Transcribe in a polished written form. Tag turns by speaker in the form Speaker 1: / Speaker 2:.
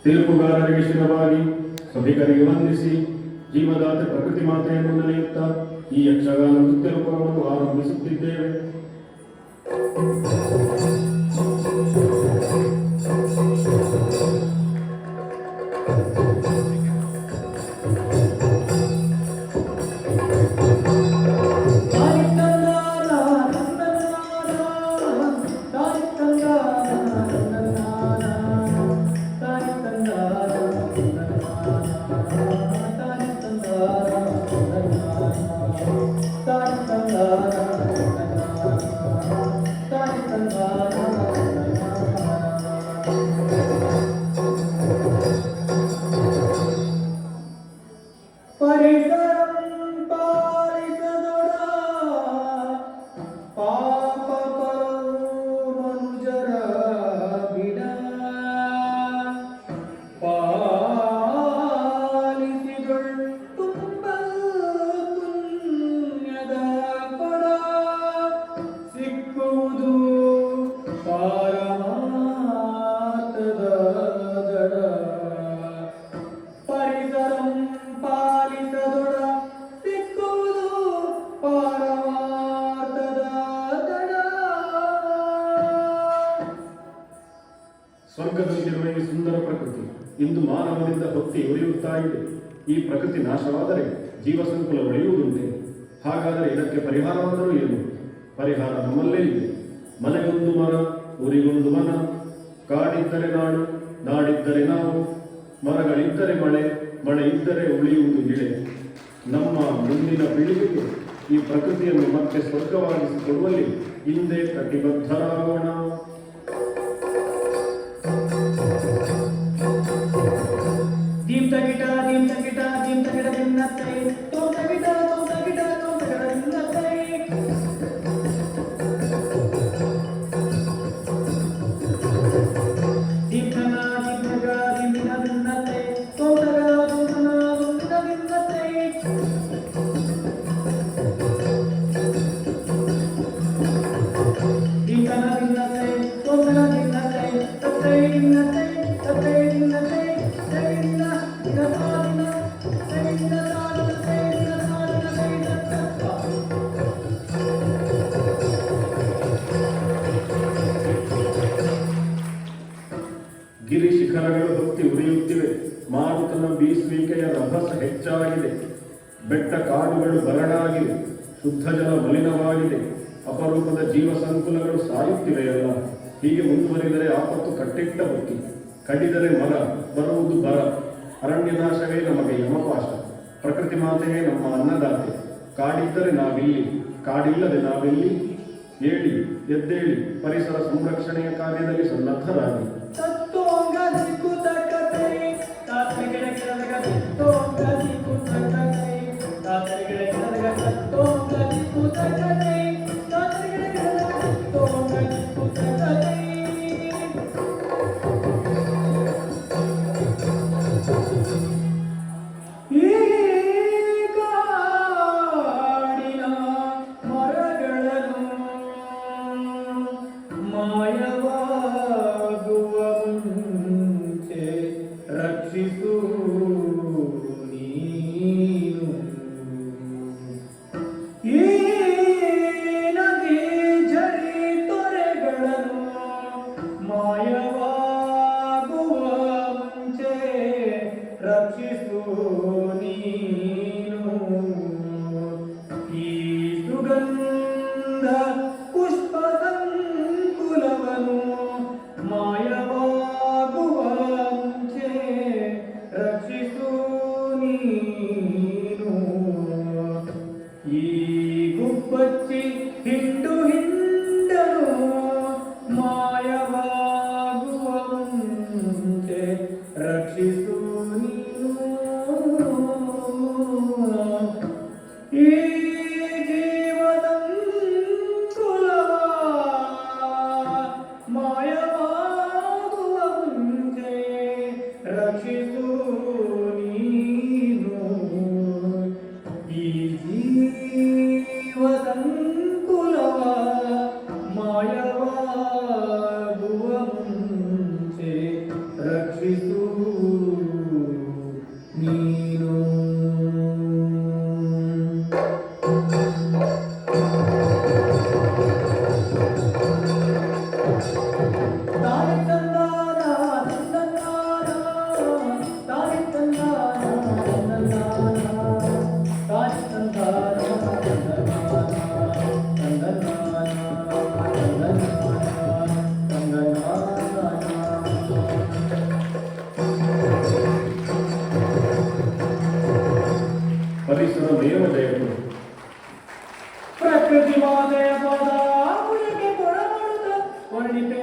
Speaker 1: ತೀರ್ಪುಗಾರರಿಗೆ ಶಿರವಾಗಿ ಸಭಿಕರಿಗೆ ವಂದಿಸಿ ಜೀವದಾತೆ ಪ್ರಕೃತಿ ಮಾತೆಯನ್ನು ನೆನೆಯುತ್ತಾ ಈ ಯಕ್ಷಗಾನ ನೃತ್ಯ ರೂಪವನ್ನು ಆರಂಭಿಸುತ್ತಿದ್ದೇವೆ. ಸ್ವರ್ಗದಲ್ಲಿರುವ ಈ ಸುಂದರ ಪ್ರಕೃತಿ ಇಂದು ಮಾನವನಿಂದ ಹೊತ್ತಿ ಉರಿಯುತ್ತಾ ಇದೆ. ಈ ಪ್ರಕೃತಿ ನಾಶವಾದರೆ ಜೀವ ಸಂಕುಲ ಉಳಿಯುವುದುಂಟೆ? ಹಾಗಾದರೆ ಇದಕ್ಕೆ ಪರಿಹಾರವಾದರೂ ಏನು? ಪರಿಹಾರ ನಮ್ಮಲ್ಲೇ ಇದೆ. ಮನೆಗೊಂದು ಮರ, ಊರಿಗೊಂದು ಮನ, ಕಾಡಿದ್ದರೆ ನಾಡು, ನಾಡಿದ್ದರೆ ನಾವು, ಮರಗಳಿದ್ದರೆ ಮಳೆ, ಮಳೆ ಇದ್ದರೆ ಉಳಿಯುವುದು ಗಿಳೆ. ನಮ್ಮ ಮುಂದಿನ ಪೀಳಿಗೆಗೆ ಈ ಪ್ರಕೃತಿಯನ್ನು ಮತ್ತೆ ಸ್ವರ್ಗವಾಗಿಸಿಕೊಡುವಲ್ಲಿ ಹಿಂದೆ ಕಟಿಬದ್ಧರಾಗೋಣ. ಗಿರಿ ಶಿಖರಗಳು ಹೊತ್ತಿ ಉರಿಯುತ್ತಿವೆ. ಮಾರುತನ ಬೀಸುವಿಕೆಯ ರಭಸ ಹೆಚ್ಚಾಗಿದೆ. ಬೆಟ್ಟ ಕಾಡುಗಳು ಬರಡಾಗಿವೆ. ಶುದ್ಧ ಜಲ ಮಲಿನವಾಗಿದೆ. ಅಪರೂಪದ ಜೀವ ಸಂಕುಲಗಳು ಸಾಯುತ್ತಿವೆಯಲ್ಲ. ಹೀಗೆ ಮುಂದುವರಿದರೆ ಆಪತ್ತು ಕಟ್ಟಿಟ್ಟ ಬುತ್ತಿ. ಕಡಿದರೆ ಮರ, ಬರುವುದು ಬರ. ಅರಣ್ಯ ನಾಶವೇ ನಮಗೆ ಯಮಪಾಶ. ಪ್ರಕೃತಿ ಮಾತೆಯೇ ನಮ್ಮ ಅನ್ನದಾತೆ. ಕಾಡಿದ್ದರೆ ನಾವಿಲ್ಲಿ, ಕಾಡಿಲ್ಲದೆ ನಾವೆಲ್ಲಿ? ಏಳಿ, ಎದ್ದೇಳಿ, ಪರಿಸರ ಸಂರಕ್ಷಣೆಯ ಕಾರ್ಯದಲ್ಲಿ ಸನ್ನದ್ಧರಾಗಿ.
Speaker 2: ಮಾಯ